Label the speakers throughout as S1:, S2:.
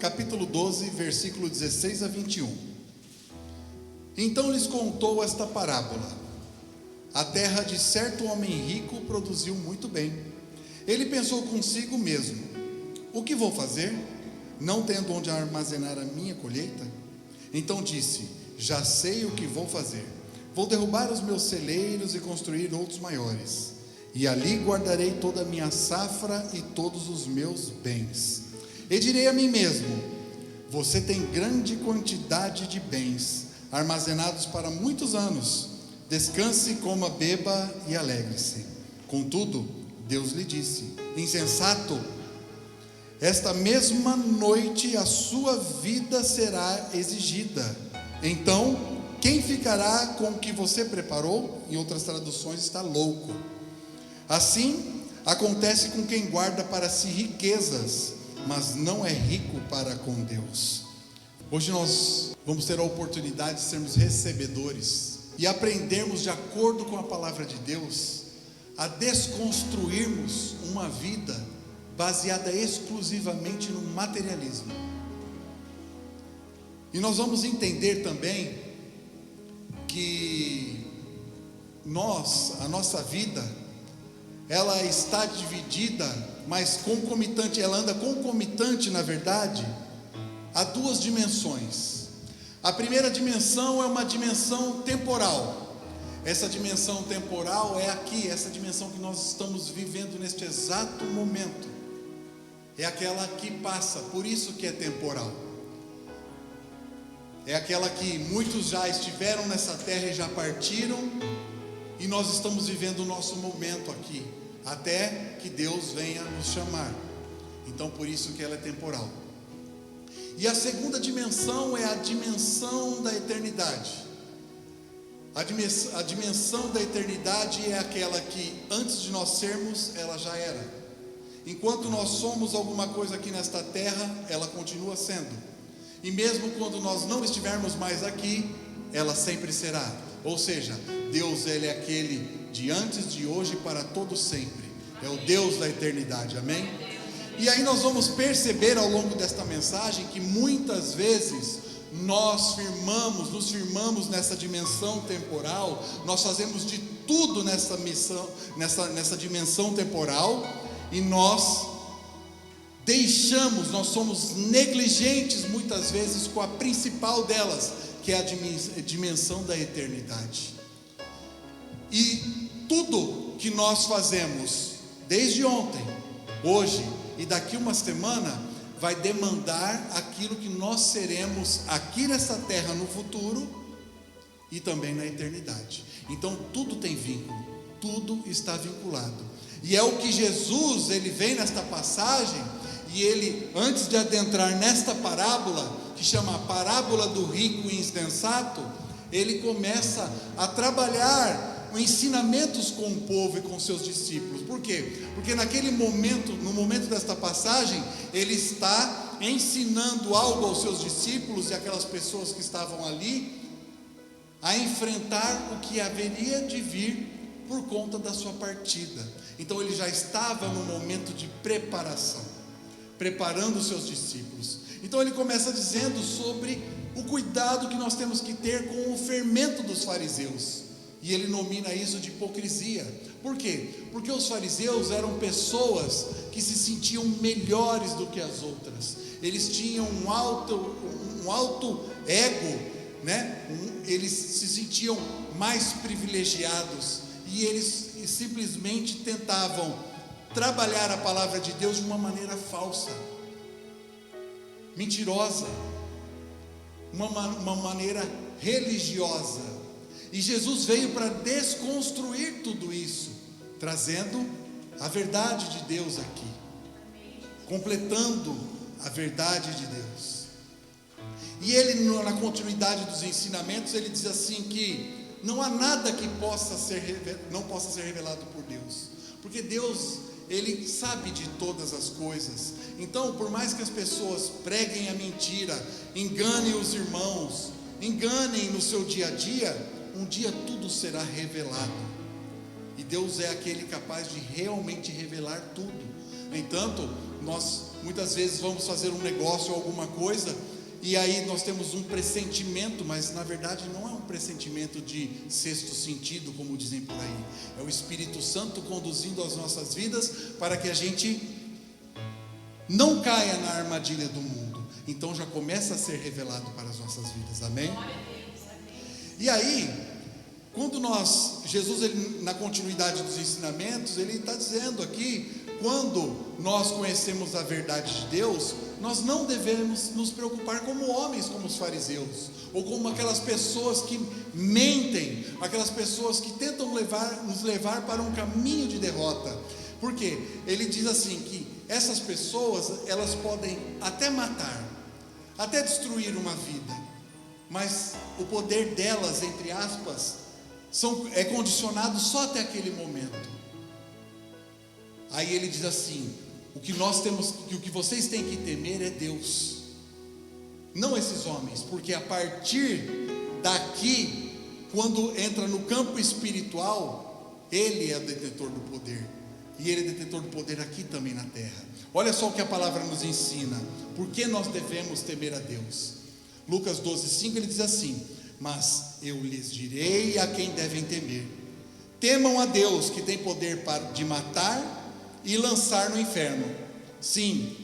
S1: capítulo 12, versículo 16 a 21. Então lhes contou esta parábola: a terra de certo homem rico produziu muito bem. Ele pensou consigo mesmo: o que vou fazer, não tendo onde armazenar a minha colheita? Então disse: já sei o que vou fazer. Vou derrubar os meus celeiros e construir outros maiores, e ali guardarei toda a minha safra e todos os meus bens. E direi a mim mesmo: você tem grande quantidade de bens armazenados para muitos anos. Descanse, coma, beba e alegre-se. Contudo, Deus lhe disse: insensato, esta mesma noite a sua vida será exigida. Então, quem ficará com o que você preparou? Em outras traduções está louco. Assim acontece com quem guarda para si riquezas, mas não é rico para com Deus. Hoje nós vamos ter a oportunidade de sermos recebedores e aprendermos, de acordo com a palavra de Deus, a desconstruirmos uma vida baseada exclusivamente no materialismo. E nós vamos entender também que a nossa vida, ela está dividida, mas concomitante, ela anda concomitante, na verdade, a duas dimensões. A primeira dimensão é uma dimensão temporal. Essa dimensão temporal é aqui, essa dimensão que nós estamos vivendo neste exato momento. É aquela que passa, por isso que é temporal. É aquela que muitos já estiveram nessa terra e já partiram, e nós estamos vivendo o nosso momento aqui, até que Deus venha nos chamar. Então por isso que ela é temporal. E a segunda dimensão é a dimensão da eternidade. A dimensão da eternidade é aquela que antes de nós sermos, ela já era. Enquanto nós somos alguma coisa aqui nesta terra, ela continua sendo. E mesmo quando nós não estivermos mais aqui, ela sempre será. Ou seja, Deus, Ele é aquele de antes, de hoje, para todo sempre. É o Deus da eternidade, amém? E aí nós vamos perceber ao longo desta mensagem que muitas vezes nós nos firmamos nessa dimensão temporal, nós fazemos de tudo nessa dimensão temporal, e nós somos negligentes muitas vezes com a principal delas, que é a dimensão da eternidade. E tudo que nós fazemos desde ontem, hoje e daqui uma semana, vai demandar aquilo que nós seremos aqui nessa terra no futuro e também na eternidade. Então tudo tem vínculo, tudo está vinculado. E é o que Jesus, ele vem nesta passagem, e ele, antes de adentrar nesta parábola, que chama a parábola do rico e insensato, ele começa a trabalhar ensinamentos com o povo e com seus discípulos. Por quê? Porque naquele momento, no momento desta passagem, ele está ensinando algo aos seus discípulos e aquelas pessoas que estavam ali, a enfrentar o que haveria de vir por conta da sua partida. Então ele já estava no momento de preparação, preparando os seus discípulos. Então ele começa dizendo sobre o cuidado que nós temos que ter com o fermento dos fariseus, e ele nomina isso de hipocrisia. Por quê? Porque os fariseus eram pessoas que se sentiam melhores do que as outras. Eles tinham um alto ego, né? Eles se sentiam mais privilegiados, e eles simplesmente tentavam trabalhar a palavra de Deus de uma maneira falsa, mentirosa, uma maneira religiosa. E Jesus veio para desconstruir tudo isso, trazendo a verdade de Deus aqui, completando a verdade de Deus. E ele, na continuidade dos ensinamentos, ele diz assim que não há nada que não possa ser revelado por Deus, porque Deus, Ele sabe de todas as coisas. Então, por mais que as pessoas preguem a mentira, enganem os irmãos, enganem no seu dia a dia, um dia tudo será revelado, e Deus é aquele capaz de realmente revelar tudo. No entanto, nós muitas vezes vamos fazer um negócio ou alguma coisa, e aí nós temos um pressentimento, mas na verdade não é um pressentimento de sexto sentido, como dizem por aí. É o Espírito Santo conduzindo as nossas vidas para que a gente não caia na armadilha do mundo. Então já começa a ser revelado para as nossas vidas, amém? E aí, quando Jesus, ele, na continuidade dos ensinamentos, ele está dizendo aqui, quando nós conhecemos a verdade de Deus, nós não devemos nos preocupar como homens, como os fariseus, ou como aquelas pessoas que mentem, aquelas pessoas que tentam nos levar para um caminho de derrota. Por quê? Ele diz assim, que essas pessoas, elas podem até matar, até destruir uma vida, mas o poder delas, entre aspas, é condicionado só até aquele momento. Aí ele diz assim: o que vocês têm que temer é Deus, não esses homens, porque a partir daqui, quando entra no campo espiritual, ele é o detentor do poder, e ele é detentor do poder aqui também na terra. Olha só o que a palavra nos ensina, por que nós devemos temer a Deus. Lucas 12:5, ele diz assim: mas eu lhes direi a quem devem temer: temam a Deus, que tem poder de matar e lançar no inferno. Sim,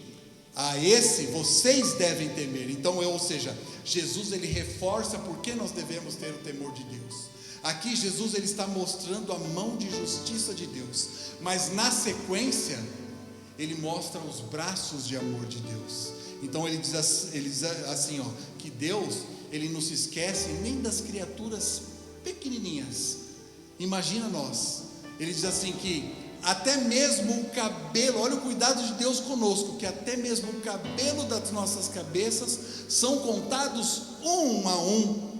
S1: a esse vocês devem temer. Então, ou seja, Jesus, ele reforça por que nós devemos ter o temor de Deus. Aqui Jesus, ele está mostrando a mão de justiça de Deus, mas na sequência ele mostra os braços de amor de Deus. Então ele diz assim, que Deus, ele não se esquece nem das criaturas pequenininhas. Imagina nós. Ele diz assim que até mesmo o cabelo, olha o cuidado de Deus conosco, que até mesmo o cabelo das nossas cabeças são contados um a um.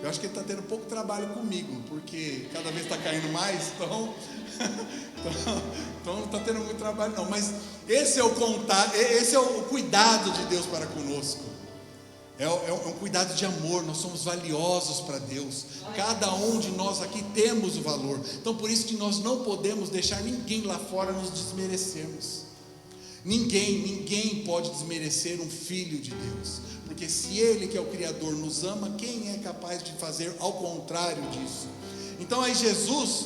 S1: Eu acho que ele está tendo pouco trabalho comigo, porque cada vez está caindo mais, então não está tendo muito trabalho não, mas esse é o cuidado de Deus para conosco. É um cuidado de amor. Nós somos valiosos para Deus. Cada um de nós aqui temos o valor. Então por isso que nós não podemos deixar ninguém lá fora nos desmerecermos. Ninguém pode desmerecer um filho de Deus, porque se Ele, que é o Criador, nos ama, quem é capaz de fazer ao contrário disso? Então aí Jesus,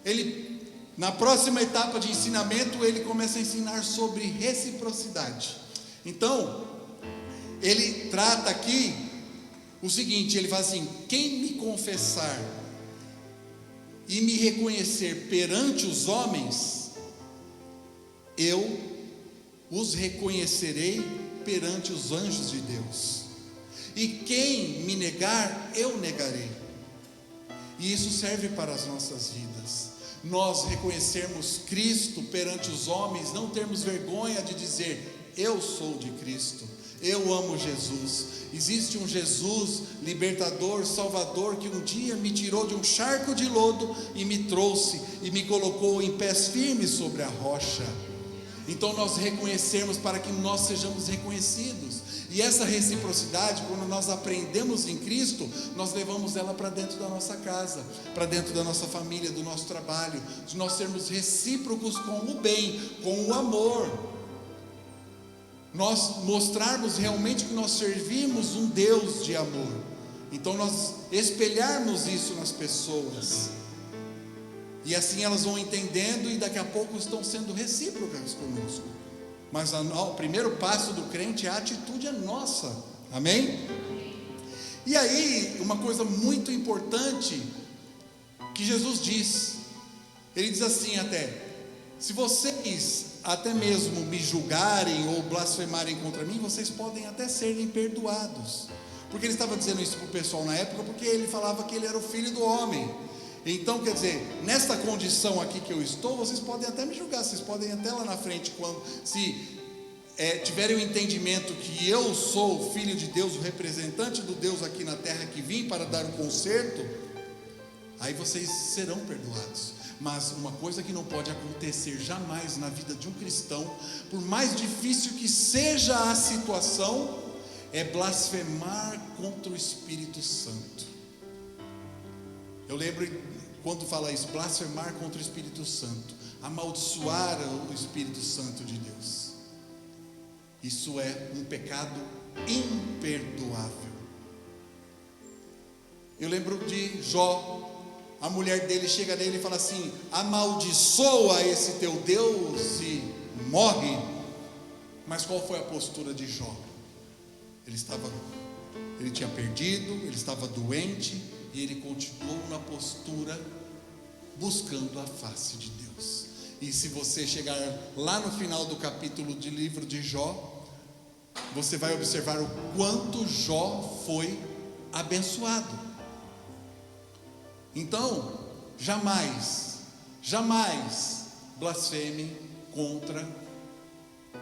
S1: ele, na próxima etapa de ensinamento, ele começa a ensinar sobre reciprocidade. Então ele trata aqui o seguinte, ele fala assim: quem me confessar e me reconhecer perante os homens, eu os reconhecerei perante os anjos de Deus, e quem me negar, eu negarei. E isso serve para as nossas vidas. Nós reconhecermos Cristo perante os homens, não termos vergonha de dizer: eu sou de Cristo, eu amo Jesus. Existe um Jesus libertador, salvador, que um dia me tirou de um charco de lodo e me trouxe e me colocou em pés firmes sobre a rocha. Então nós reconhecermos para que nós sejamos reconhecidos. E essa reciprocidade, quando nós aprendemos em Cristo, nós levamos ela para dentro da nossa casa, para dentro da nossa família, do nosso trabalho, de nós sermos recíprocos com o bem, com o amor. Nós mostrarmos realmente que nós servimos um Deus de amor. Então nós espelharmos isso nas pessoas, e assim elas vão entendendo, e daqui a pouco estão sendo recíprocas conosco. Mas o primeiro passo do crente, a atitude é nossa, amém? E aí, uma coisa muito importante que Jesus diz, ele diz assim até: se vocês até mesmo me julgarem ou blasfemarem contra mim, vocês podem até serem perdoados. Porque ele estava dizendo isso para o pessoal na época, porque ele falava que ele era o Filho do Homem. Então, quer dizer, nesta condição aqui que eu estou, vocês podem até me julgar, vocês podem até lá na frente, se tiverem o entendimento que eu sou o Filho de Deus, o representante do Deus aqui na terra, que vim para dar o conserto, aí vocês serão perdoados. Mas uma coisa que não pode acontecer jamais na vida de um cristão, por mais difícil que seja a situação, é blasfemar contra o Espírito Santo. Eu lembro quando fala isso, blasfemar contra o Espírito Santo. amaldiçoar o Espírito Santo de Deus. Isso é um pecado imperdoável. Eu lembro de Jó. A mulher dele chega nele e fala assim: amaldiçoa esse teu Deus e morre. Mas qual foi a postura de Jó? Ele tinha perdido, ele estava doente, e ele continuou na postura buscando a face de Deus. E se você chegar lá no final do capítulo do livro de Jó, você vai observar o quanto Jó foi abençoado. Então, jamais blasfeme contra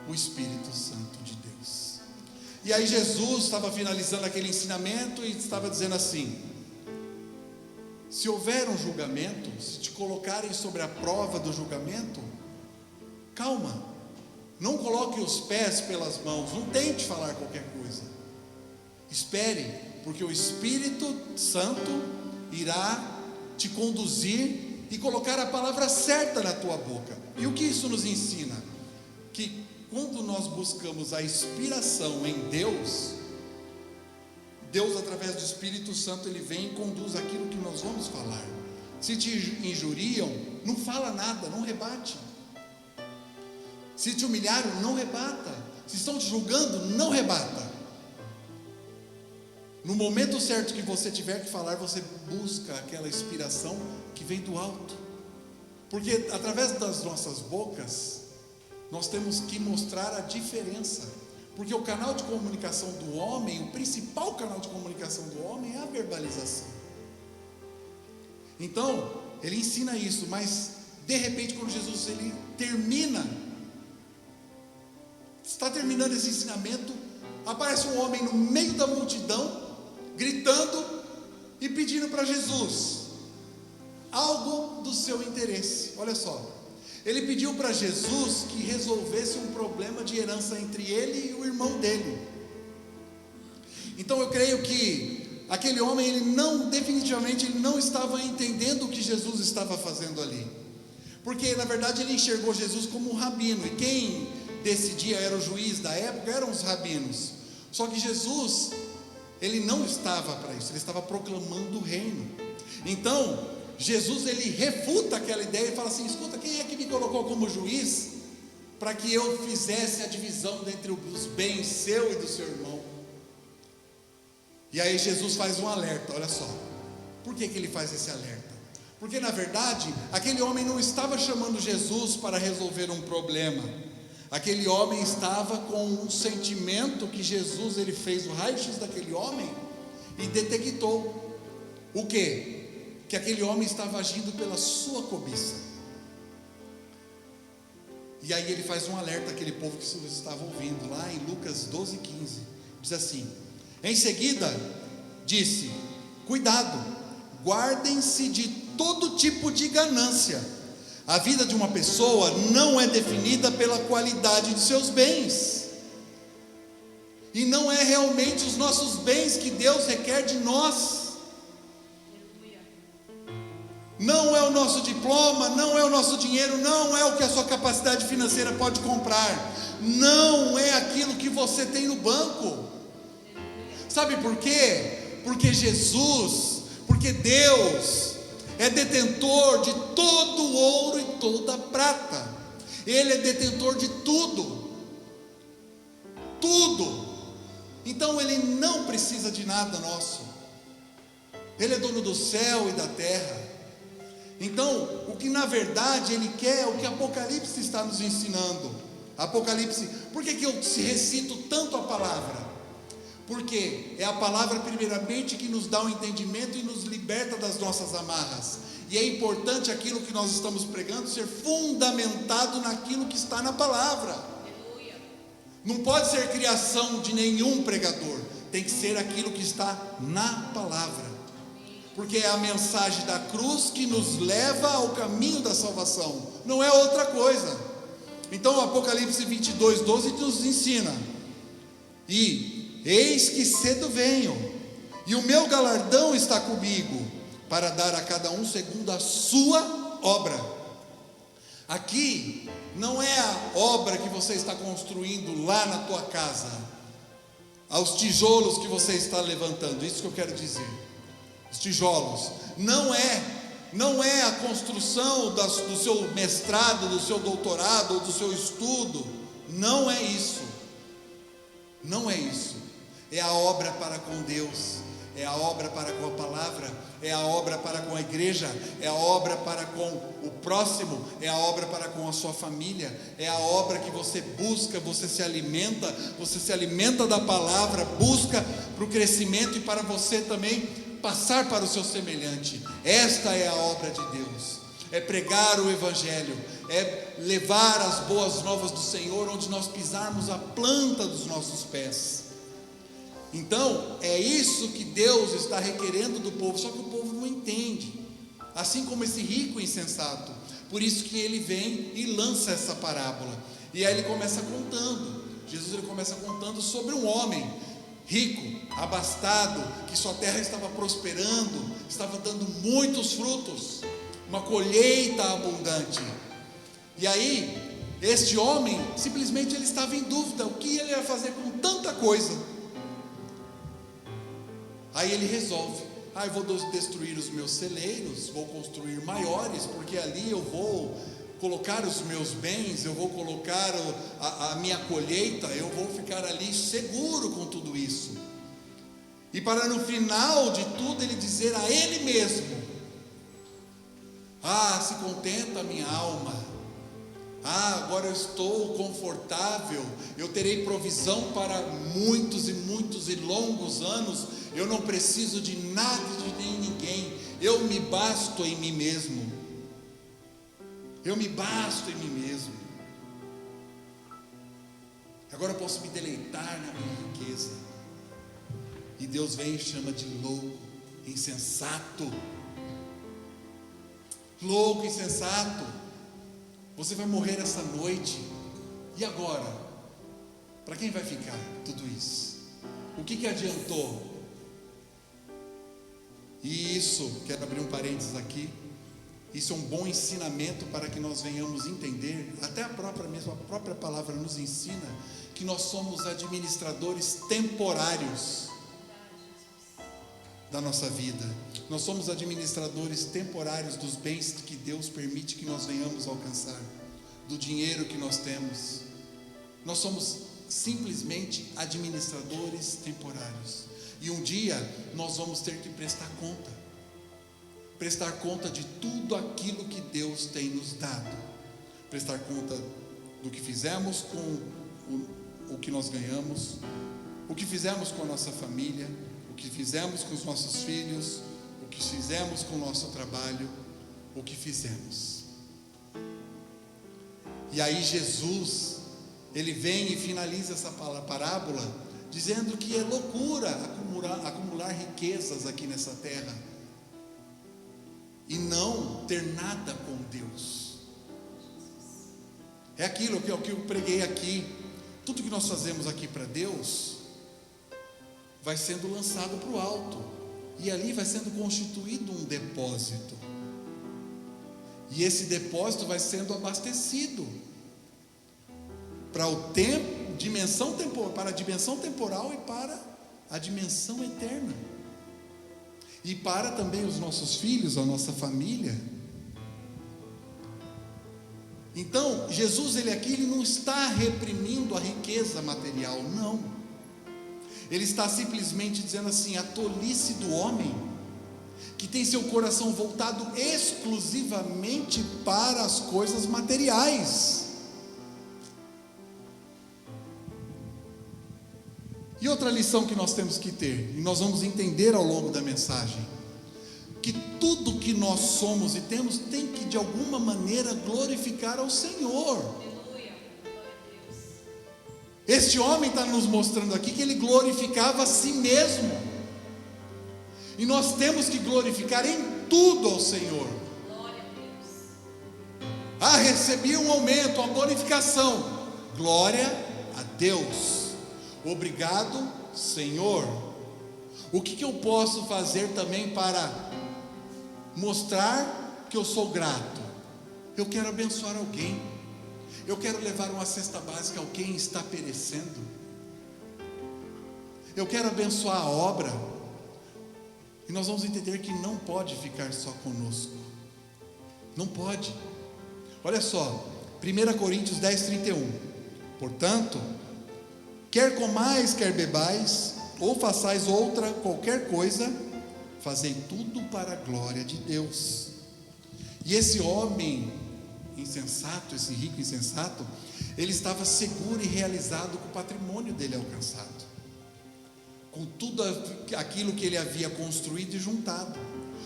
S1: o Espírito Santo de Deus. E aí Jesus estava finalizando aquele ensinamento e estava dizendo assim: se houver um julgamento, se te colocarem sobre a prova do julgamento, calma, não coloque os pés pelas mãos, não tente falar qualquer coisa, espere, porque o Espírito Santo irá te conduzir e colocar a palavra certa na tua boca. E o que isso nos ensina? Que quando nós buscamos a inspiração em Deus, através do Espírito Santo, Ele vem e conduz aquilo que nós vamos falar. Se te injuriam, não fala nada, não rebate. Se te humilharam, não rebata. Se estão te julgando, não rebata. No momento certo que você tiver que falar, você busca aquela inspiração que vem do alto. Porque através das nossas bocas, nós temos que mostrar a diferença. Porque o canal de comunicação do homem, o principal canal de comunicação do homem é a verbalização. Então, ele ensina isso, mas de repente quando Jesus ele está terminando esse ensinamento, aparece um homem no meio da multidão, gritando e pedindo para Jesus algo do seu interesse. Olha só, ele pediu para Jesus que resolvesse um problema de herança entre ele e o irmão dele. Então eu creio que aquele homem, definitivamente ele não estava entendendo o que Jesus estava fazendo ali, porque na verdade ele enxergou Jesus como um rabino, e quem decidia era o juiz da época, eram os rabinos. Só que Jesus, ele não estava para isso, ele estava proclamando o reino. Então Jesus ele refuta aquela ideia e fala assim: escuta, quem é que me colocou como juiz para que eu fizesse a divisão entre os bens seu e do seu irmão? E aí Jesus faz um alerta. Olha só, por que ele faz esse alerta? Porque na verdade aquele homem não estava chamando Jesus para resolver um problema. Aquele homem estava com um sentimento que Jesus ele fez o raio-x daquele homem e detectou o quê? Que aquele homem estava agindo pela sua cobiça. E aí ele faz um alerta àquele povo que estava ouvindo, lá em Lucas 12:15, diz assim: em seguida disse: cuidado, guardem-se de todo tipo de ganância. A vida de uma pessoa não é definida pela qualidade de seus bens, e não é realmente os nossos bens que Deus requer de nós. Não é o nosso diploma, não é o nosso dinheiro, não é o que a sua capacidade financeira pode comprar, não é aquilo que você tem no banco. Sabe por quê? Porque Deus é detentor de todo o ouro e toda a prata. Ele é detentor de tudo. Então Ele não precisa de nada nosso. Ele é dono do céu e da terra. Então, o que na verdade Ele quer, o que Apocalipse está nos ensinando. Apocalipse, por que eu recito tanto a palavra? Porque é a palavra primeiramente que nos dá o entendimento e nos liberta das nossas amarras. E é importante aquilo que nós estamos pregando ser fundamentado naquilo que está na palavra. Aleluia. Não pode ser criação de nenhum pregador, tem que ser aquilo que está na palavra. Porque é a mensagem da cruz que nos leva ao caminho da salvação, não é outra coisa. Então Apocalipse 22:12 nos ensina: e eis que cedo venho, e o meu galardão está comigo, para dar a cada um segundo a sua obra. Aqui não é a obra que você está construindo lá na tua casa, aos tijolos que você está levantando, isso que eu quero dizer. Os tijolos não é a construção do seu mestrado, do seu doutorado ou do seu estudo. Não é isso. Não é isso. É a obra para com Deus, é a obra para com a palavra, é a obra para com a igreja, é a obra para com o próximo, é a obra para com a sua família, é a obra que você busca, você se alimenta da palavra, busca para o crescimento e para você também passar para o seu semelhante. Esta é a obra de Deus, é pregar o evangelho, é levar as boas novas do Senhor onde nós pisarmos a planta dos nossos pés. Então, é isso que Deus está requerendo do povo, só que o povo não entende, assim como esse rico insensato. Por isso que ele vem e lança essa parábola, e aí ele começa contando, Jesus começa contando sobre um homem rico, abastado, que sua terra estava prosperando, estava dando muitos frutos, uma colheita abundante. E aí, este homem, simplesmente ele estava em dúvida, o que ele ia fazer com tanta coisa? Aí ele resolve, eu vou destruir os meus celeiros, vou construir maiores, porque ali eu vou colocar os meus bens, eu vou colocar a minha colheita, eu vou ficar ali seguro com tudo isso. E para no final de tudo ele dizer a ele mesmo: se contenta a minha alma, agora eu estou confortável, eu terei provisão para muitos e muitos e longos anos, eu não preciso de nada de nem ninguém, eu me basto em mim mesmo, agora eu posso me deleitar na minha riqueza. E Deus vem e chama de louco, insensato. Louco, insensato, você vai morrer essa noite, e agora? Para quem vai ficar tudo isso? O que adiantou? E isso, quero abrir um parênteses aqui, isso é um bom ensinamento para que nós venhamos entender, até a própria palavra nos ensina, que nós somos administradores temporários da nossa vida, nós somos administradores temporários dos bens que Deus permite que nós venhamos alcançar, do dinheiro que nós temos, nós somos simplesmente administradores temporários, e um dia nós vamos ter que prestar conta de tudo aquilo que Deus tem nos dado, prestar conta do que fizemos com o que nós ganhamos, o que fizemos com a nossa família, o que fizemos com os nossos filhos, o que fizemos com o nosso trabalho, o que fizemos. E aí Jesus, ele vem e finaliza essa parábola, dizendo que é loucura acumular riquezas aqui nessa terra, e não ter nada com Deus. É aquilo que eu preguei aqui, tudo que nós fazemos aqui para Deus, vai sendo lançado para o alto, e ali vai sendo constituído um depósito, e esse depósito vai sendo abastecido para a dimensão temporal e para a dimensão eterna, e para também os nossos filhos, a nossa família. Então Jesus, ele não está reprimindo a riqueza material, não. Ele está simplesmente dizendo assim: a tolice do homem, que tem seu coração voltado exclusivamente para as coisas materiais. E outra lição que nós temos que ter, e nós vamos entender ao longo da mensagem, que tudo que nós somos e temos tem que de alguma maneira glorificar ao Senhor. Este homem está nos mostrando aqui que ele glorificava a si mesmo, e nós temos que glorificar em tudo ao Senhor. Recebi um aumento, uma bonificação, glória a Deus, obrigado Senhor. O que eu posso fazer também para mostrar que eu sou grato? Eu quero abençoar alguém. Eu quero levar uma cesta básica a alguém que está perecendo. Eu quero abençoar a obra. E nós vamos entender que não pode ficar só conosco. Não pode. Olha só, 1 Coríntios 10:31. Portanto, quer comais, quer bebais, ou façais outra qualquer coisa, fazei tudo para a glória de Deus. E esse homem insensato, esse rico insensato, ele estava seguro e realizado com o patrimônio dele alcançado, com tudo aquilo que ele havia construído e juntado.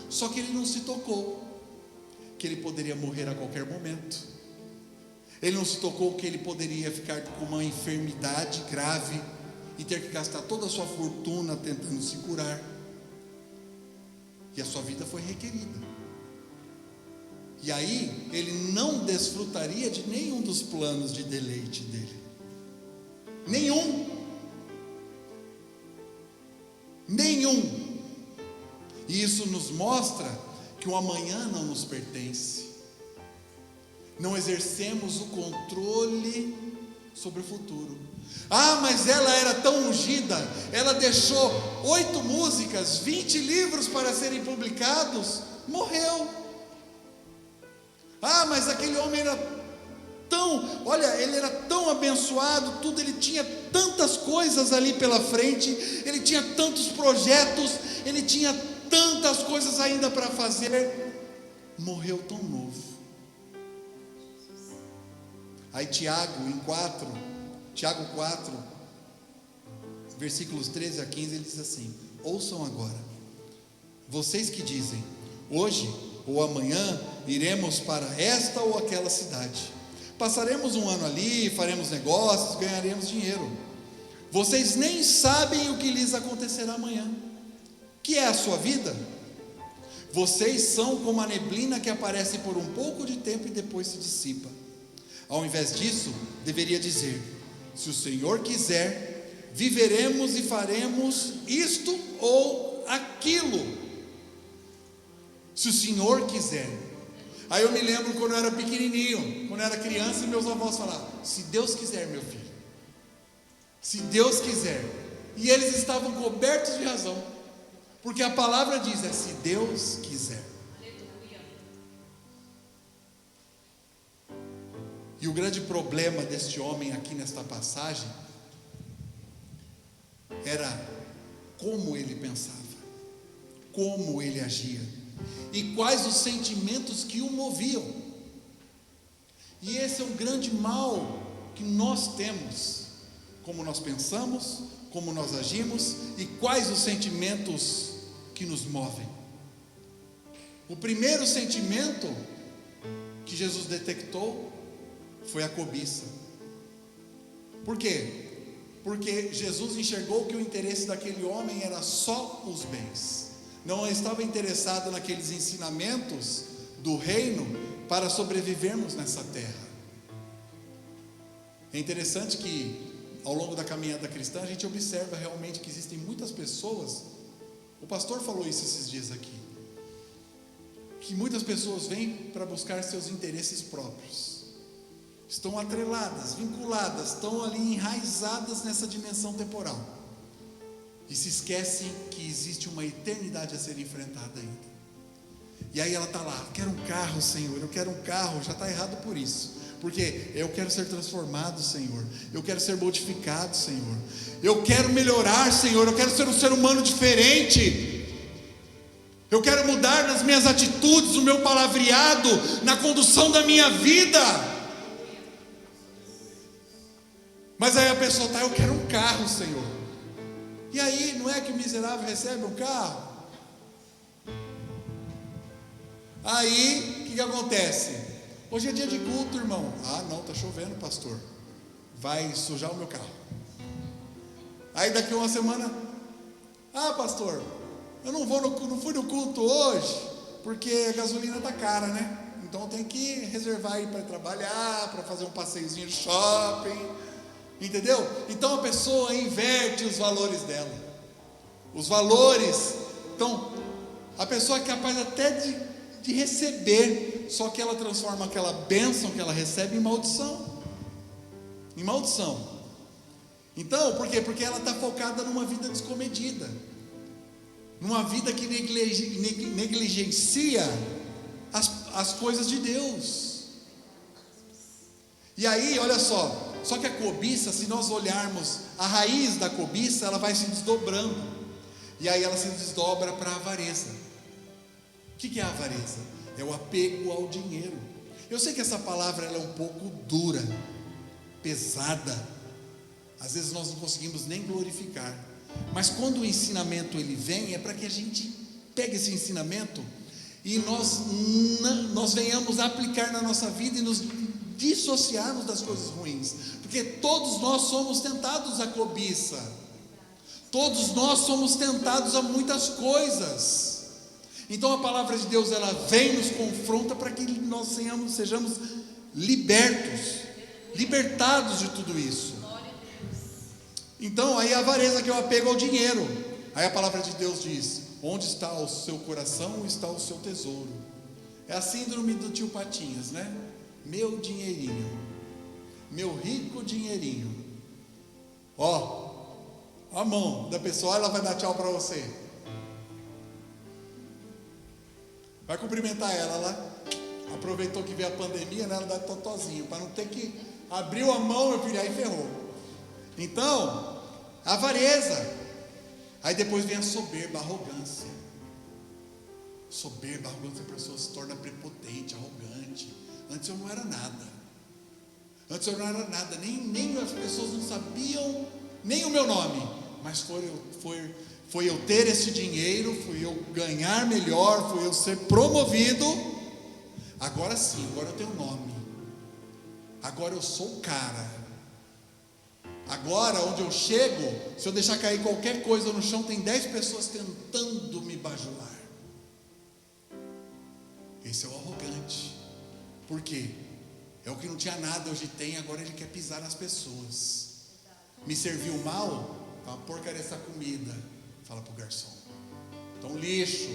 S1: Só que ele não se tocou que ele poderia morrer a qualquer momento. Ele não se tocou que ele poderia ficar com uma enfermidade grave e ter que gastar toda a sua fortuna tentando se curar. E a sua vida foi requerida. E aí ele não desfrutaria de nenhum dos planos de deleite dele. Nenhum. E isso nos mostra que o amanhã não nos pertence. Não exercemos o controle sobre o futuro. Ah, mas ela era tão ungida, ela deixou 8 músicas, 20 livros para serem publicados, morreu. Ah, mas aquele homem era ele era tão abençoado, tudo, ele tinha tantas coisas ali pela frente, ele tinha tantos projetos, ele tinha tantas coisas ainda para fazer, morreu tão novo. Aí Tiago 4, versículos 13 a 15, ele diz assim: ouçam agora, vocês que dizem, hoje ou amanhã iremos para esta ou aquela cidade, passaremos um ano ali, faremos negócios, ganharemos dinheiro. Vocês nem sabem o que lhes acontecerá amanhã. Que é a sua vida? Vocês são como a neblina que aparece por um pouco de tempo e depois se dissipa. Ao invés disso, deveria dizer: se o Senhor quiser, viveremos e faremos isto ou aquilo. Se o Senhor quiser. Aí eu me lembro quando eu era pequenininho, quando eu era criança, e meus avós falavam: se Deus quiser, meu filho, se Deus quiser. E eles estavam cobertos de razão, porque a palavra diz: é se Deus quiser. E o grande problema deste homem aqui nesta passagem era como ele pensava, como ele agia e quais os sentimentos que o moviam. E esse é um grande mal que nós temos: como nós pensamos, como nós agimos e quais os sentimentos que nos movem. O primeiro sentimento que Jesus detectou foi a cobiça. Por quê? Porque Jesus enxergou que o interesse daquele homem era só os bens. Não estava interessado naqueles ensinamentos do reino para sobrevivermos nessa terra. É interessante que ao longo da caminhada cristã a gente observa realmente que existem muitas pessoas, o pastor falou isso esses dias aqui, que muitas pessoas vêm para buscar seus interesses próprios, estão atreladas, vinculadas, estão ali enraizadas nessa dimensão temporal, e se esquecem que existe uma eternidade a ser enfrentada ainda. E aí ela está lá: quero um carro, Senhor, eu quero um carro. Já está errado por isso, porque eu quero ser transformado, Senhor, eu quero ser modificado, Senhor, eu quero melhorar, Senhor, eu quero ser um ser humano diferente, eu quero mudar nas minhas atitudes, no meu palavreado, na condução da minha vida. Mas aí a pessoa está: eu quero um carro, Senhor. E aí, não é que o miserável recebe um carro? Aí, o que acontece? Hoje é dia de culto, irmão. Ah, não, está chovendo, pastor, vai sujar o meu carro. Aí daqui uma semana: ah, pastor, eu não fui no culto hoje, porque a gasolina está cara, né? Então eu tenho que reservar aí para trabalhar, para fazer um passeiozinho de shopping. Entendeu? Então a pessoa inverte os valores dela. Os valores. Então, a pessoa é capaz até de de receber, só que ela transforma aquela bênção que ela recebe em maldição. Em maldição. Então, por quê? Porque ela está focada numa vida descomedida, numa vida que negligencia as coisas de Deus. E aí, olha só que a cobiça, se nós olharmos a raiz da cobiça, ela vai se desdobrando, e aí ela se desdobra para a avareza. O que é a avareza? É o apego ao dinheiro. Eu sei que essa palavra ela é um pouco dura, pesada, às vezes nós não conseguimos nem glorificar, mas quando o ensinamento ele vem, é para que a gente pegue esse ensinamento e nós venhamos a aplicar na nossa vida e nos dissociarmos das coisas ruins, porque todos nós somos tentados à cobiça, todos nós somos tentados a muitas coisas. Então a palavra de Deus ela vem, nos confronta para que nós sejamos libertados de tudo isso. Então aí a avareza, que é o apego ao dinheiro, aí a palavra de Deus diz: onde está o seu coração, está o seu tesouro. É a síndrome do tio Patinhas, né? Meu dinheirinho, meu rico dinheirinho. Ó a mão da pessoa, ela vai dar tchau para você, vai cumprimentar ela lá. Aproveitou que veio a pandemia, né? Ela dá totozinho, para não ter que abriu a mão, meu filho, aí ferrou. Então, a avareza. Aí depois vem a soberba, a arrogância. Soberba, arrogância, a pessoa se torna prepotente, arrogante. Antes eu não era nada, nem as pessoas não sabiam nem o meu nome, mas foi eu ter esse dinheiro, fui eu ganhar melhor, fui eu ser promovido. Agora sim, agora eu tenho nome, agora eu sou o cara. Agora onde eu chego, se eu deixar cair qualquer coisa no chão, tem 10 pessoas tentando me bajular. Esse é o arrogante. Por quê? É o que não tinha nada, hoje tem, agora ele quer pisar nas pessoas. Me serviu mal, tá uma porcaria essa comida, fala para o garçom. Então lixo,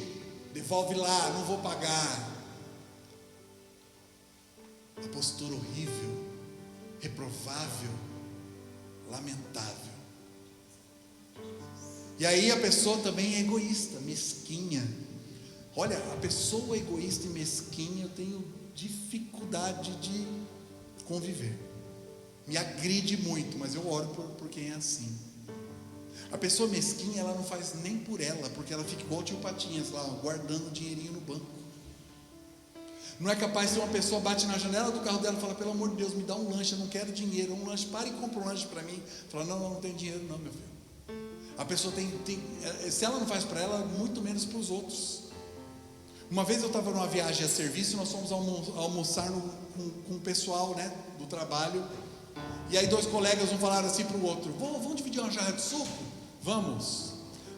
S1: devolve lá, não vou pagar. A postura horrível, reprovável, lamentável. E aí a pessoa também é egoísta, mesquinha. Olha, a pessoa egoísta e mesquinha, eu tenho dificuldade de conviver. Me agride muito, mas eu oro por quem é assim. A pessoa mesquinha, ela não faz nem por ela, porque ela fica igual o tio Patinhas lá, guardando dinheirinho no banco. Não é capaz de uma pessoa bate na janela do carro dela e fala: pelo amor de Deus, me dá um lanche, eu não quero dinheiro, um lanche, para e compra um lanche para mim. Fala: não tenho dinheiro não, meu filho. A pessoa tem se ela não faz para ela, muito menos para os outros. Uma vez eu estava numa viagem a serviço, nós fomos almoçar com o pessoal, né, do trabalho, e aí 2 colegas, um falaram assim para o outro: vamos dividir uma jarra de suco? Vamos.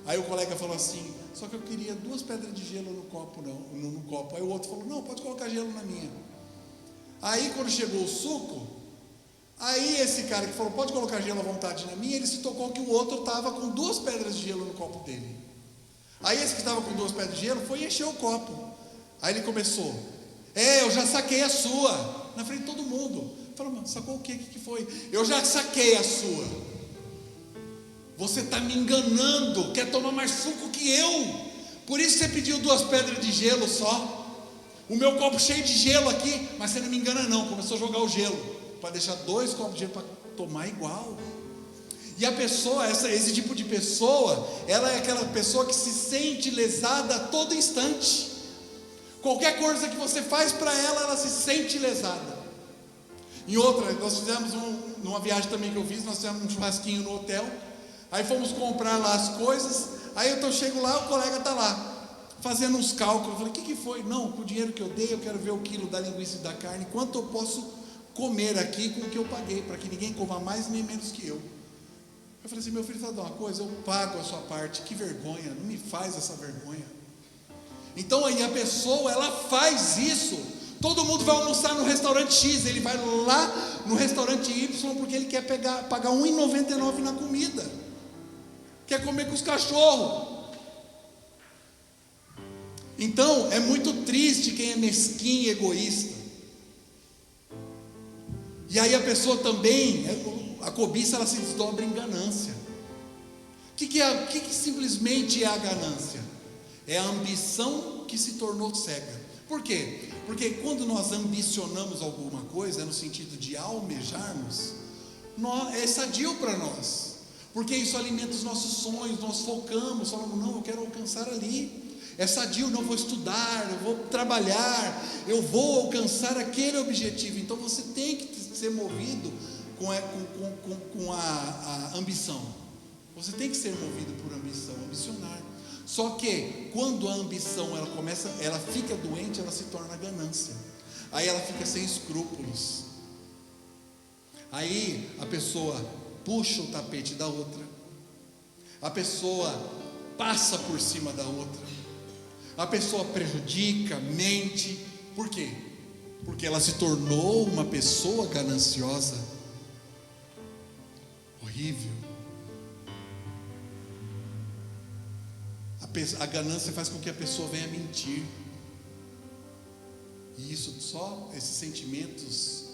S1: Aí o colega falou assim: só que eu queria 2 pedras de gelo no copo. Aí o outro falou: não, pode colocar gelo na minha. Aí quando chegou o suco, aí esse cara que falou: pode colocar gelo à vontade na minha, ele se tocou que o outro estava com 2 pedras de gelo no copo dele. Aí esse que estava com 2 pedras de gelo foi e encheu o copo. Aí ele começou: eu já saquei a sua, na frente de todo mundo. Falou: mano, sacou o quê? O que foi? Eu já saquei a sua. Você está me enganando, quer tomar mais suco que eu, por isso você pediu 2 pedras de gelo só. O meu copo cheio de gelo aqui, mas você não me engana não. Começou a jogar o gelo, para deixar 2 copos de gelo para tomar igual. E a pessoa, esse tipo de pessoa, ela é aquela pessoa que se sente lesada a todo instante. Qualquer coisa que você faz para ela se sente lesada. Em outra, nós fizemos numa viagem também que eu fiz, nós fizemos um churrasquinho no hotel. Aí fomos comprar lá as coisas. Aí eu chego lá, o colega está lá, fazendo uns cálculos. Eu falei: o que foi? Não, com o dinheiro que eu dei, eu quero ver o quilo da linguiça e da carne, quanto eu posso comer aqui com o que eu paguei, para que ninguém coma mais nem menos que eu. Eu falei assim: meu filho, fala uma coisa, eu pago a sua parte, que vergonha, não me faz essa vergonha. Então aí a pessoa, ela faz isso. Todo mundo vai almoçar no restaurante X, ele vai lá no restaurante Y, porque ele quer pagar R$1,99 na comida. Quer comer com os cachorros. Então é muito triste quem é mesquinho e egoísta. E aí a pessoa também, a cobiça, ela se desdobra em ganância. O que simplesmente é a ganância? É a ambição que se tornou cega. Por quê? Porque quando nós ambicionamos alguma coisa, no sentido de almejarmos, é sadio para nós, porque isso alimenta os nossos sonhos. Nós focamos, falamos, não, eu quero alcançar ali. É sadio, não vou estudar, eu vou trabalhar, eu vou alcançar aquele objetivo. Então você tem que ser movido com a ambição. Você tem que ser movido por ambição, ambicionar. Só que quando a ambição ela fica doente, ela se torna ganância. Aí ela fica sem escrúpulos. Aí a pessoa puxa o tapete da outra. A pessoa passa por cima da outra. A pessoa prejudica, mente. Por quê? Porque ela se tornou uma pessoa gananciosa. Horrível. A ganância faz com que a pessoa venha mentir. E isso só, esses sentimentos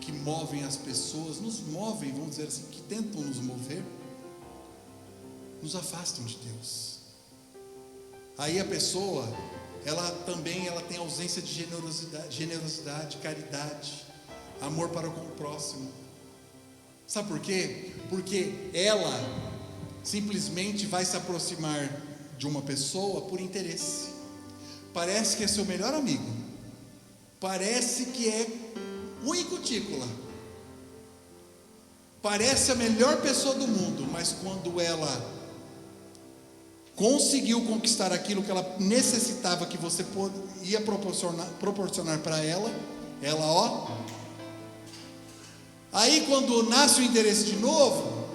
S1: que movem as pessoas, nos movem, vamos dizer assim, que tentam nos mover, nos afastam de Deus. Aí a pessoa, ela tem ausência de generosidade, caridade, amor para com o próximo. Sabe por quê? Porque ela simplesmente vai se aproximar de uma pessoa por interesse. Parece que é seu melhor amigo, parece que é unha cutícula, parece a melhor pessoa do mundo, mas quando ela conseguiu conquistar aquilo que ela necessitava, que você ia proporcionar para ela, aí quando nasce o interesse de novo,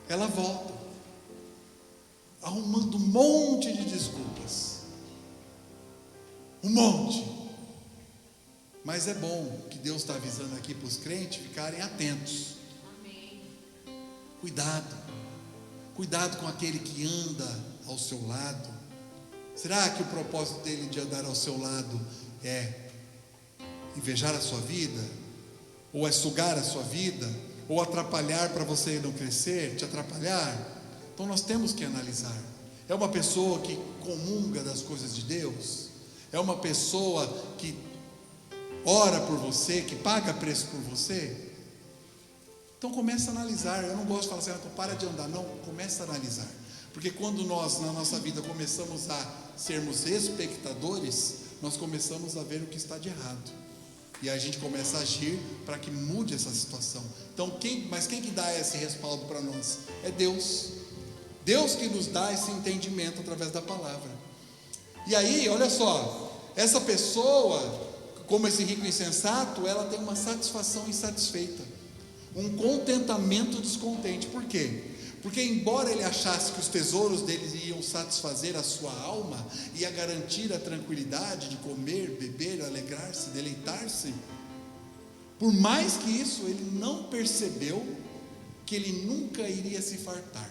S1: ela volta, arrumando um monte de desculpas, um monte. Mas é bom que Deus está avisando aqui para os crentes ficarem atentos. Amém. Cuidado com aquele que anda ao seu lado. Será que o propósito dele de andar ao seu lado é invejar a sua vida? Ou é sugar a sua vida? Ou atrapalhar para você não crescer, te atrapalhar? Então nós temos que analisar. É uma pessoa que comunga das coisas de Deus? É uma pessoa que ora por você, que paga preço por você? Então começa a analisar. Eu não gosto de falar assim, para de andar. Não, começa a analisar. Porque quando nós, na nossa vida, começamos a sermos espectadores, nós começamos a ver o que está de errado. E aí a gente começa a agir para que mude essa situação. Então, quem que dá esse respaldo para nós? É Deus. Deus que nos dá esse entendimento através da palavra. E aí, olha só, essa pessoa, como esse rico insensato, ela tem uma satisfação insatisfeita, um contentamento descontente. Por quê? Porque embora ele achasse que os tesouros dele iam satisfazer a sua alma, ia garantir a tranquilidade de comer, beber, alegrar-se, deleitar-se, por mais que isso, ele não percebeu que ele nunca iria se fartar,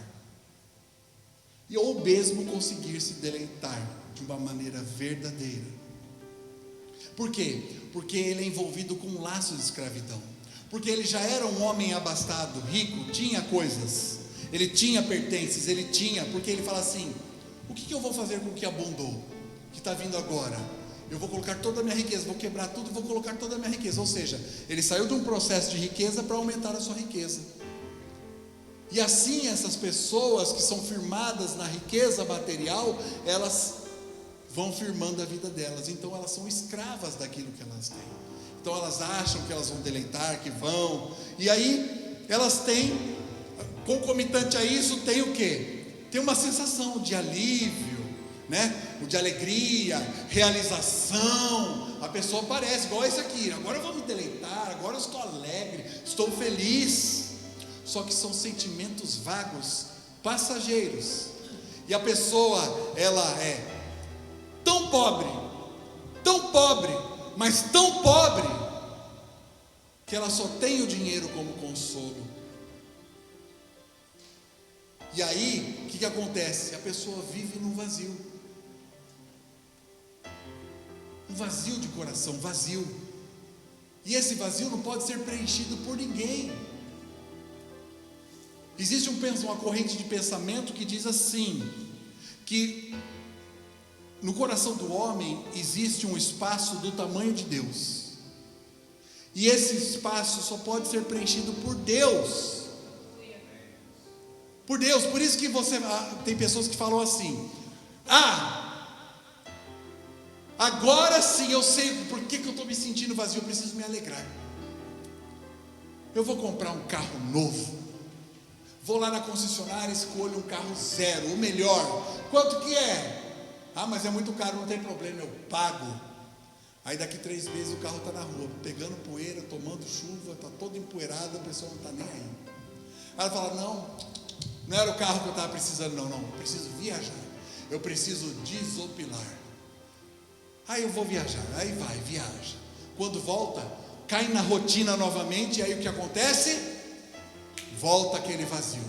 S1: ou mesmo conseguir se deleitar de uma maneira verdadeira. Por quê? Porque ele é envolvido com um laço de escravidão. Porque ele já era um homem abastado, rico, tinha coisas, ele tinha pertences, porque ele fala assim, o que eu vou fazer com o que abundou, que está vindo agora? Eu vou colocar toda a minha riqueza, vou quebrar tudo e vou colocar toda a minha riqueza. Ou seja, ele saiu de um processo de riqueza para aumentar a sua riqueza. E assim essas pessoas que são firmadas na riqueza material, elas vão firmando a vida delas. Então elas são escravas daquilo que elas têm. Então elas acham que elas vão deleitar, que vão. E aí elas têm, concomitante a isso, tem o quê? Tem uma sensação de alívio, né? De alegria, realização. A pessoa parece igual esse aqui, agora eu vou me deleitar, agora eu estou alegre, estou feliz. Só que são sentimentos vagos, passageiros. E a pessoa, ela é tão pobre, mas tão pobre, que ela só tem o dinheiro como consolo. E aí, o que acontece? A pessoa vive num vazio. vazio de coração, vazio. E esse vazio não pode ser preenchido por ninguém. Existe uma corrente de pensamento que diz assim, que no coração do homem existe um espaço do tamanho de Deus. E esse espaço só pode ser preenchido por Deus. Por Deus. Por isso que tem pessoas que falam assim: agora sim eu sei por que eu estou me sentindo vazio, eu preciso me alegrar. Eu vou comprar um carro novo. Vou lá na concessionária, escolho um carro zero, o melhor. Quanto que é? Mas é muito caro, não tem problema, eu pago. Aí daqui 3 meses o carro está na rua, pegando poeira, tomando chuva, está todo empoeirado, a pessoa não está nem aí. Aí ela fala: não era o carro que eu estava precisando, não, eu preciso viajar, eu preciso desopilar. Aí eu vou viajar, aí viaja. Quando volta, cai na rotina novamente, e aí o que acontece? Volta aquele vazio.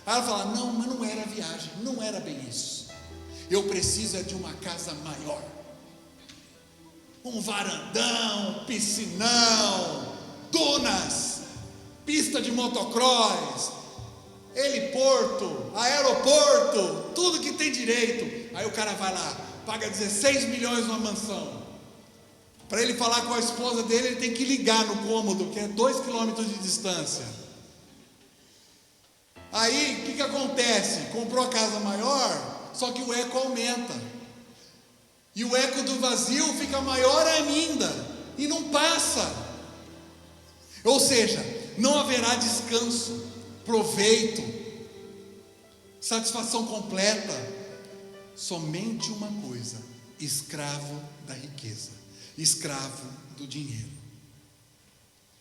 S1: Aí ela fala: mas não era viagem, não era bem isso. Eu preciso de uma casa maior, um varandão, piscinão, dunas, pista de motocross, heliporto, aeroporto, tudo que tem direito. Aí o cara vai lá, paga 16 milhões numa mansão. Para ele falar com a esposa dele, ele tem que ligar no cômodo, que é 2 quilômetros de distância. Aí o que acontece? Comprou a casa maior, só que o eco aumenta, e o eco do vazio fica maior ainda, e não passa. Ou seja, não haverá descanso, proveito, satisfação completa. Somente uma coisa: escravo da riqueza, escravo do dinheiro.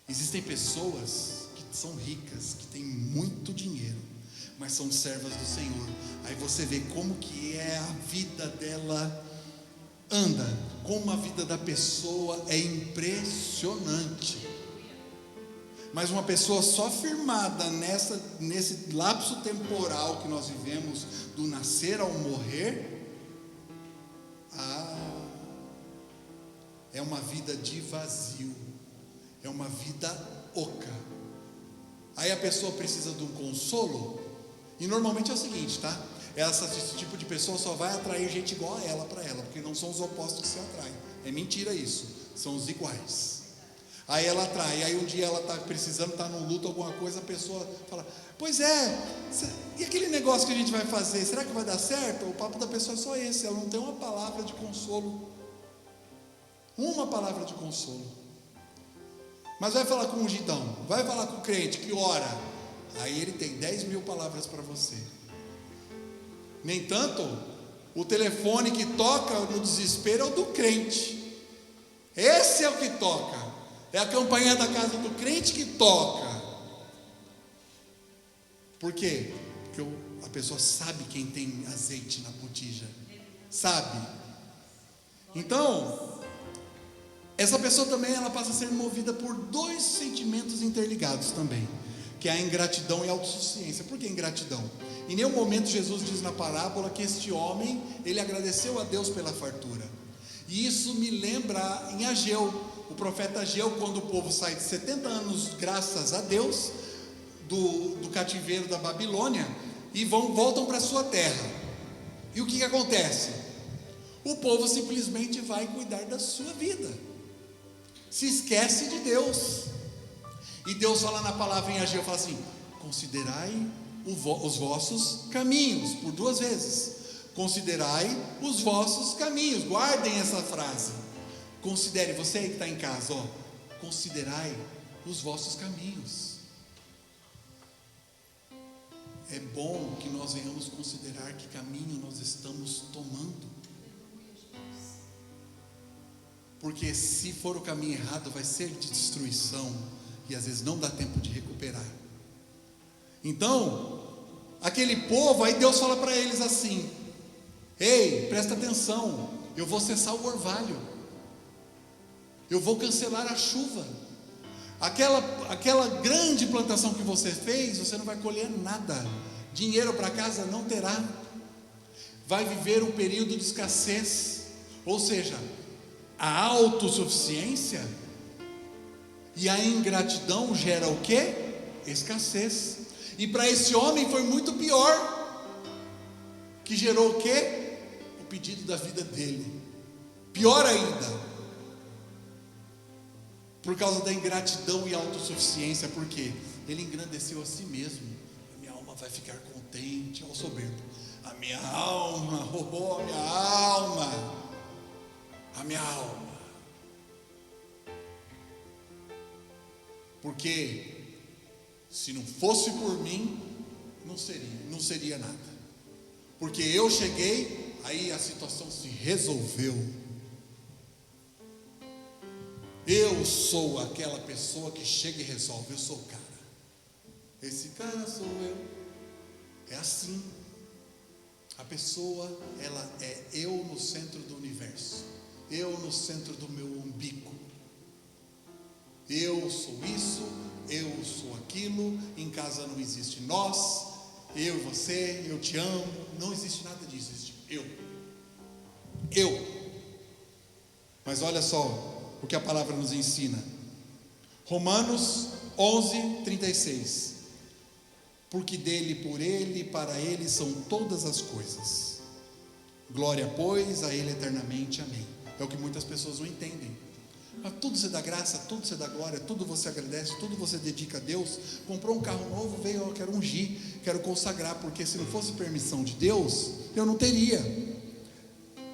S1: Existem pessoas que são ricas, que têm muito dinheiro, mas são servas do Senhor. Aí você vê como que é a vida dela anda, como a vida da pessoa é impressionante. Mas uma pessoa só firmada nesse lapso temporal que nós vivemos, do nascer ao morrer, é uma vida de vazio, é uma vida oca. Aí a pessoa precisa de um consolo, e normalmente é o seguinte, tá? Esse tipo de pessoa só vai atrair gente igual a ela para ela, porque não são os opostos que se atraem. É mentira isso, são os iguais. Aí ela atrai, aí um dia ela está precisando, está num luto, alguma coisa, a pessoa fala: pois é, e aquele negócio que a gente vai fazer, será que vai dar certo? O papo da pessoa é só esse, ela não tem uma palavra de consolo. Uma palavra de consolo. Mas vai falar com o ungidão, vai falar com o crente que ora, aí ele tem 10 mil palavras para você. Nem tanto, o telefone que toca no desespero é o do crente. Esse é o que toca. É a campainha da casa do crente que toca. Por quê? Porque a pessoa sabe quem tem azeite na botija. Sabe? Então, essa pessoa também, ela passa a ser movida por 2 sentimentos interligados também, que é a ingratidão e a autossuficiência. Por que ingratidão? Em nenhum momento Jesus diz na parábola que este homem, ele agradeceu a Deus pela fartura. E isso me lembra em Ageu, o profeta Ageu, quando o povo sai de 70 anos, graças a Deus, do cativeiro da Babilônia, e voltam para a sua terra. E o que acontece? O povo simplesmente vai cuidar da sua vida, se esquece de Deus. E Deus fala na palavra em Ageu, fala assim: considerai os vossos caminhos, por 2 vezes. Considerai os vossos caminhos, guardem essa frase. Considere, você aí que está em casa, considerai os vossos caminhos. É bom que nós venhamos considerar que caminho nós estamos tomando, porque se for o caminho errado, vai ser de destruição, e às vezes não dá tempo de recuperar. Então, aquele povo, aí Deus fala para eles assim: ei, presta atenção, eu vou cessar o orvalho, eu vou cancelar a chuva. Aquela grande plantação que você fez, você não vai colher nada, dinheiro para casa não terá, vai viver um período de escassez. Ou seja, a autossuficiência, e a ingratidão gera o quê? Escassez. E para esse homem foi muito pior, que gerou o quê? O pedido da vida dele. Pior ainda, por causa da ingratidão e autossuficiência, porque ele engrandeceu a si mesmo. A minha alma vai ficar contente, ao soberbo. A minha alma, a minha alma, a minha alma. Porque se não fosse por mim, não seria nada. Porque eu cheguei, aí a situação se resolveu. Eu sou aquela pessoa que chega e resolve, eu sou o cara. Esse cara sou eu. É assim. A pessoa, ela é eu no centro do universo. Eu no centro do meu umbigo. Eu sou isso, eu sou aquilo. Em casa não existe nós, eu e você, eu te amo. Não existe nada disso, existe eu. Mas olha só o que a palavra nos ensina. Romanos 11:36. Porque dele, por ele e para ele são todas as coisas. Glória, pois, a ele eternamente. Amém. É o que muitas pessoas não entendem. Mas tudo você dá graça, tudo você dá glória, tudo você agradece, tudo você dedica a Deus. Comprou um carro novo, veio, eu quero ungir, quero consagrar, porque se não fosse permissão de Deus, eu não teria.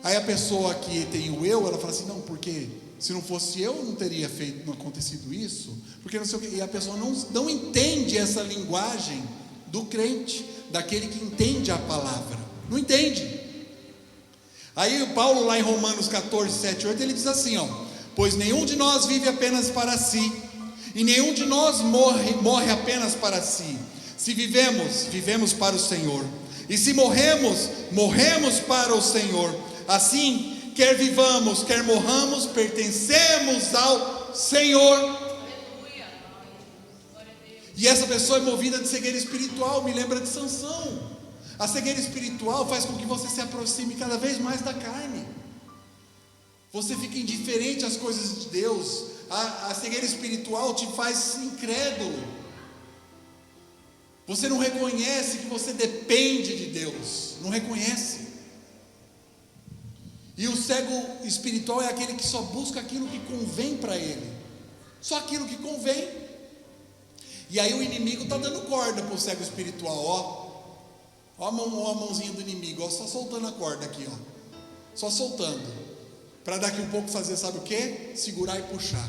S1: Aí a pessoa que tem o eu, ela fala assim, não, porque se não fosse eu, não teria feito, não acontecido isso, porque não sei o que. E a pessoa não entende essa linguagem do crente, daquele que entende a palavra, não entende. Aí o Paulo lá em Romanos 14:7-8, ele diz assim, pois nenhum de nós vive apenas para si, e nenhum de nós morre apenas para si. Se vivemos, vivemos para o Senhor, e se morremos, morremos para o Senhor. Assim, quer vivamos, quer morramos, pertencemos ao Senhor. E essa pessoa é movida de cegueira espiritual, me lembra de Sansão. A cegueira espiritual faz com que você se aproxime cada vez mais da carne. Você fica indiferente às coisas de Deus. A cegueira espiritual te faz incrédulo. Você não reconhece que você depende de Deus. Não reconhece. E o cego espiritual é aquele que só busca aquilo que convém para ele. Só aquilo que convém. E aí o inimigo está dando corda para o cego espiritual. Ó a mãozinha do inimigo, só soltando a corda aqui, só soltando, para daqui um pouco fazer, sabe o que? Segurar e puxar,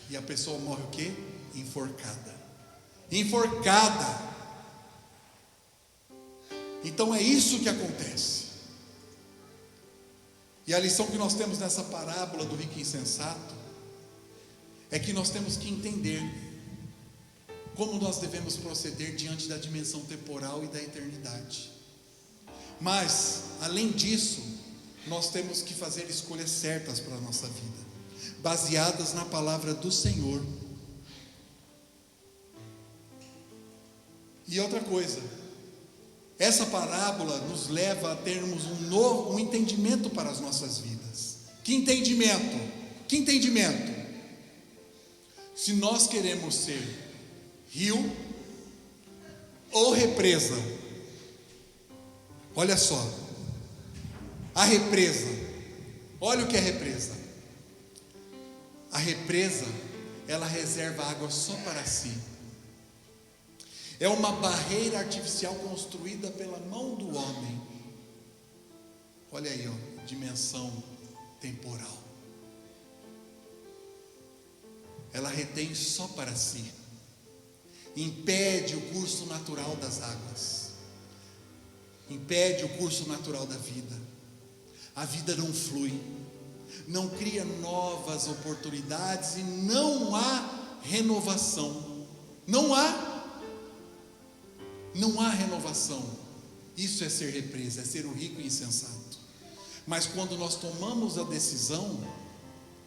S1: e a pessoa morre o que? Enforcada. Então é isso que acontece. E a lição que nós temos nessa parábola do rico insensato é que nós temos que entender como nós devemos proceder diante da dimensão temporal e da eternidade. Mas, além disso, nós temos que fazer escolhas certas para a nossa vida, baseadas na palavra do Senhor. E outra coisa, essa parábola nos leva a termos um entendimento para as nossas vidas. Que entendimento? Se nós queremos ser rio ou represa, olha só, a represa, olha o que é represa. A represa, ela reserva água só para si. É uma barreira artificial construída pela mão do homem. Olha aí, dimensão temporal. Ela retém só para si. Impede o curso natural das águas. Impede o curso natural da vida. A vida não flui. Não cria novas oportunidades e não há renovação. Não há renovação. Isso é ser represa, é ser o rico e insensato. Mas quando nós tomamos a decisão,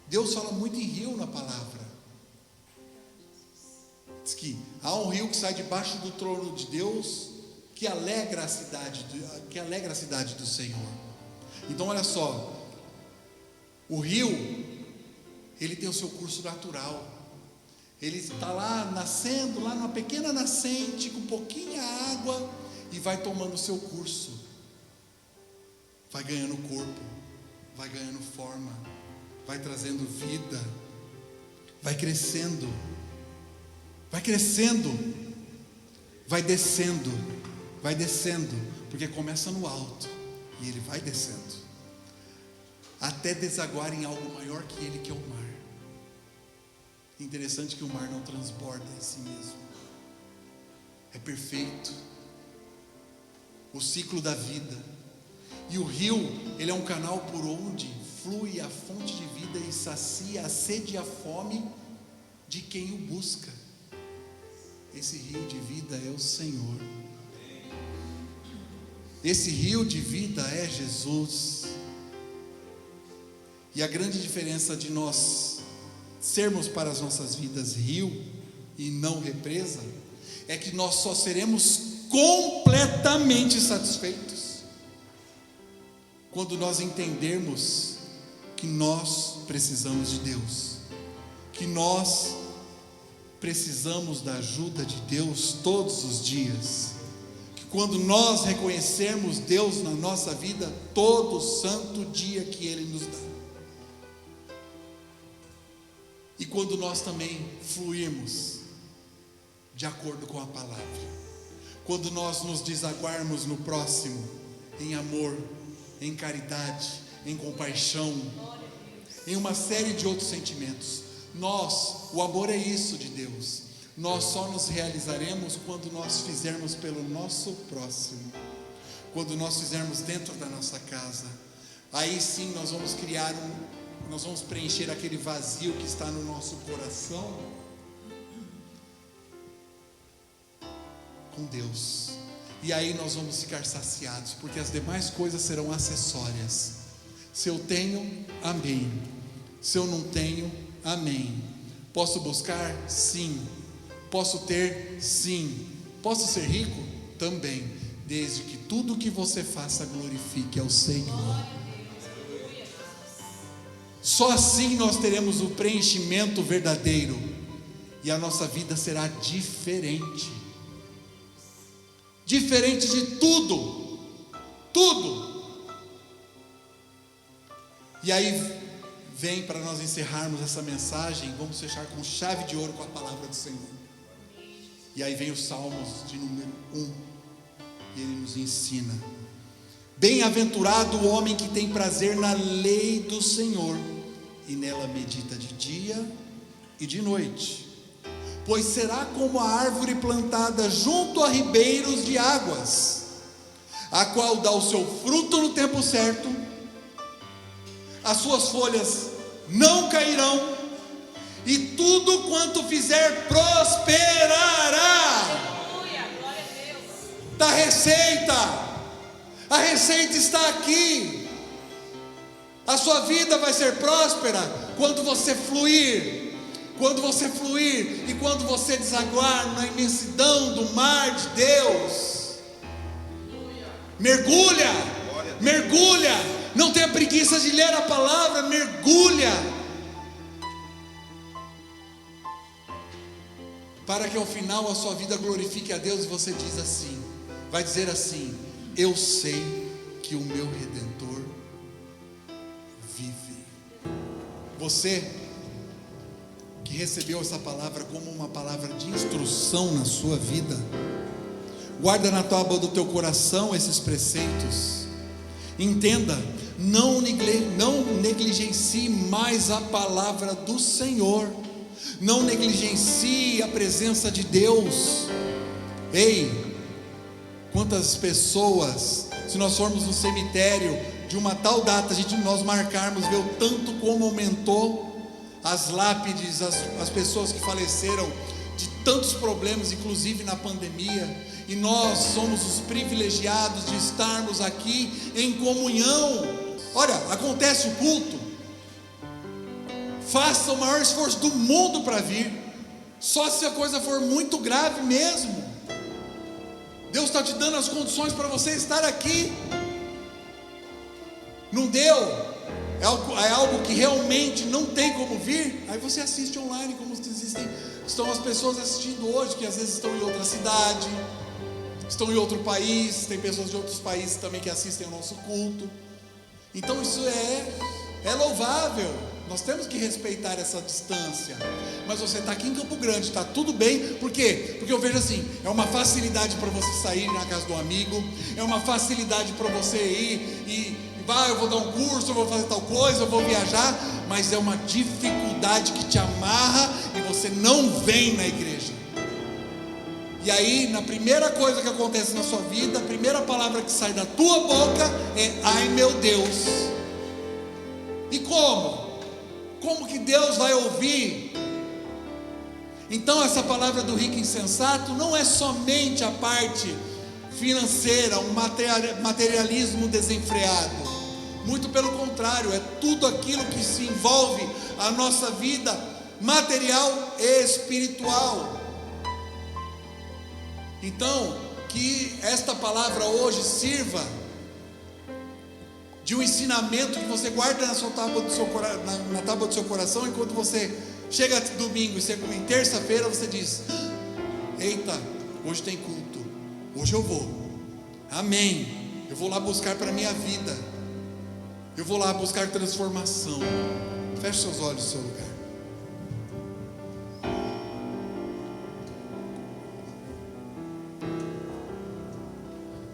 S1: Deus fala muito em rio na palavra. Diz que há um rio que sai debaixo do trono de Deus, que alegra a cidade do Senhor. Então olha só, o rio ele tem o seu curso natural. Ele está lá nascendo, lá numa pequena nascente, com pouquinha água, e vai tomando o seu curso. Vai ganhando corpo, vai ganhando forma, vai trazendo vida, vai crescendo, vai descendo, porque começa no alto e ele vai descendo, até desaguar em algo maior que ele, que é o mar. Interessante que o mar não transborda em si mesmo, é perfeito, o ciclo da vida. E o rio, ele é um canal por onde flui a fonte de vida e sacia a sede e a fome de quem o busca. Esse rio de vida é o Senhor. Esse rio de vida é Jesus. E a grande diferença de nós sermos para as nossas vidas rio e não represa é que nós só seremos completamente satisfeitos quando nós entendermos que nós precisamos de Deus, que nós precisamos da ajuda de Deus todos os dias, que quando nós reconhecermos Deus na nossa vida todo santo dia que Ele nos dá, e quando nós também fluirmos de acordo com a palavra, quando nós nos desaguarmos no próximo em amor, em caridade, em compaixão, em uma série de outros sentimentos. O amor é isso de Deus. Nós só nos realizaremos quando nós fizermos pelo nosso próximo, quando nós fizermos dentro da nossa casa. Aí sim nós vamos nós vamos preencher aquele vazio que está no nosso coração com Deus. E aí nós vamos ficar saciados, porque as demais coisas serão acessórias. Se eu tenho, amém. Se eu não tenho, amém. Posso buscar? Sim. Posso ter? Sim. Posso ser rico? Também. Desde que tudo que você faça glorifique ao Senhor. Só assim nós teremos o preenchimento verdadeiro e a nossa vida será diferente. Diferente de tudo. E aí vem, para nós encerrarmos essa mensagem, vamos fechar com chave de ouro com a palavra do Senhor. E aí vem o Salmos de número 1, e ele nos ensina: bem-aventurado o homem que tem prazer na lei do Senhor, e nela medita de dia e de noite. Pois será como a árvore plantada junto a ribeiros de águas, a qual dá o seu fruto no tempo certo, as suas folhas não cairão, e tudo quanto fizer prosperará.
S2: Aleluia, glória a Deus.
S1: Da receita, a receita está aqui. A sua vida vai ser próspera quando você fluir. Quando você fluir e quando você desaguar na imensidão do mar de Deus. Mergulha, mergulha. Não tenha preguiça de ler a palavra, mergulha. Para que ao final a sua vida glorifique a Deus e você diz assim, vai dizer assim: eu sei que o meu Redentor vive. Você que recebeu essa palavra como uma palavra de instrução na sua vida, guarda na tábua do teu coração esses preceitos. Entenda, não negligencie mais a palavra do Senhor, não negligencie a presença de Deus. Ei, quantas pessoas, se nós formos no cemitério de uma tal data, nós marcarmos, ver o tanto como aumentou as lápides, as pessoas que faleceram de tantos problemas, inclusive na pandemia, e nós somos os privilegiados de estarmos aqui em comunhão. Olha, acontece o culto, faça o maior esforço do mundo para vir, só se a coisa for muito grave mesmo. Deus está te dando as condições para você estar aqui. Não deu? é algo que realmente não tem como vir, aí você assiste online, como estão as pessoas assistindo hoje, que às vezes estão em outra cidade, estão em outro país, tem pessoas de outros países também que assistem ao nosso culto. Então isso é louvável, nós temos que respeitar essa distância. Mas você está aqui em Campo Grande, está tudo bem, por quê? Porque eu vejo assim, é uma facilidade para você sair na casa do amigo, é uma facilidade para você ir e eu vou dar um curso, eu vou fazer tal coisa, eu vou viajar, mas é uma dificuldade que te amarra e você não vem na igreja. E aí, na primeira coisa que acontece na sua vida, a primeira palavra que sai da tua boca é: ai meu Deus. E como? Como que Deus vai ouvir? Então essa palavra do rico insensato não é somente a parte financeira, um materialismo desenfreado. Muito pelo contrário, é tudo aquilo que se envolve a nossa vida material e espiritual. Então, que esta palavra hoje sirva de um ensinamento que você guarda na tábua do seu coração, enquanto você chega domingo e em terça-feira você diz: eita, hoje tem culto, hoje eu vou, amém, eu vou lá buscar para a minha vida, eu vou lá buscar transformação. Feche seus olhos no seu lugar.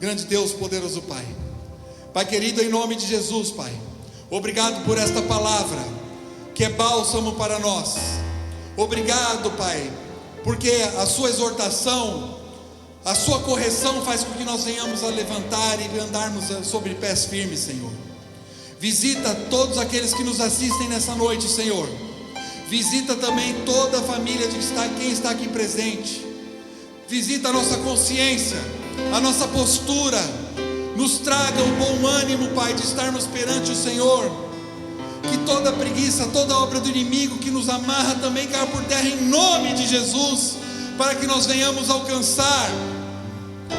S1: Grande Deus, poderoso Pai, Pai querido, em nome de Jesus, Pai, obrigado por esta palavra, que é bálsamo para nós. Obrigado, Pai, porque a sua exortação, a sua correção faz com que nós venhamos a levantar e andarmos sobre pés firmes, Senhor. Visita todos aqueles que nos assistem nessa noite, Senhor. Visita também toda a família de quem está aqui presente. Visita a nossa consciência, a nossa postura. Nos traga o bom ânimo, Pai, de estarmos perante o Senhor. Que toda preguiça, toda obra do inimigo que nos amarra também caia por terra em nome de Jesus, para que nós venhamos alcançar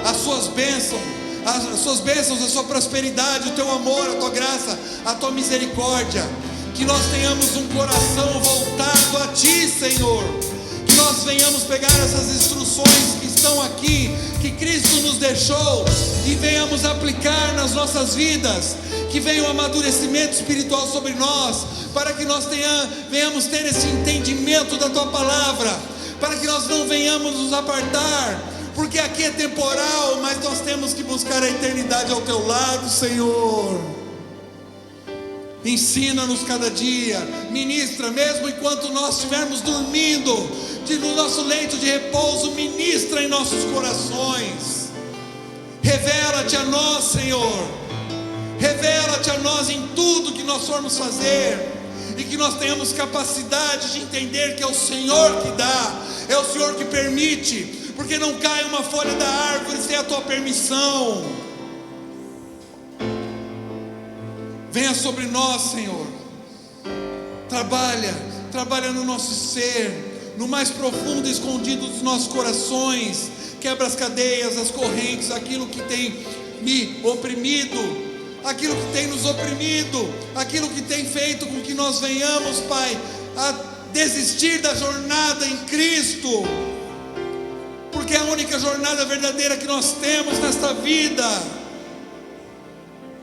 S1: as suas bênçãos, a sua prosperidade, o teu amor, a tua graça, a tua misericórdia. Que nós tenhamos um coração voltado a Ti, Senhor. Que nós venhamos pegar essas instruções que estão aqui, que Cristo nos deixou, e venhamos aplicar nas nossas vidas. Que venha o amadurecimento espiritual sobre nós, para que nós venhamos ter esse entendimento da Tua palavra, para que nós não venhamos nos apartar, porque aqui é temporal, mas nós temos que buscar a eternidade ao Teu lado, Senhor. Ensina-nos cada dia, ministra, mesmo enquanto nós estivermos dormindo, no nosso leito de repouso, ministra em nossos corações. Revela-te a nós, Senhor. Revela-te a nós em tudo que nós formos fazer, e que nós tenhamos capacidade de entender que é o Senhor que dá, é o Senhor que permite, porque não cai uma folha da árvore sem a Tua permissão. Venha sobre nós, Senhor. Trabalha no nosso ser, no mais profundo e escondido dos nossos corações. Quebra as cadeias, as correntes, aquilo que tem me oprimido, aquilo que tem nos oprimido, aquilo que tem feito com que nós venhamos, Pai, a desistir da jornada em Cristo, porque é a única jornada verdadeira que nós temos nesta vida.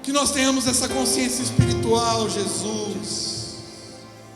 S1: Que nós tenhamos essa consciência espiritual, Jesus.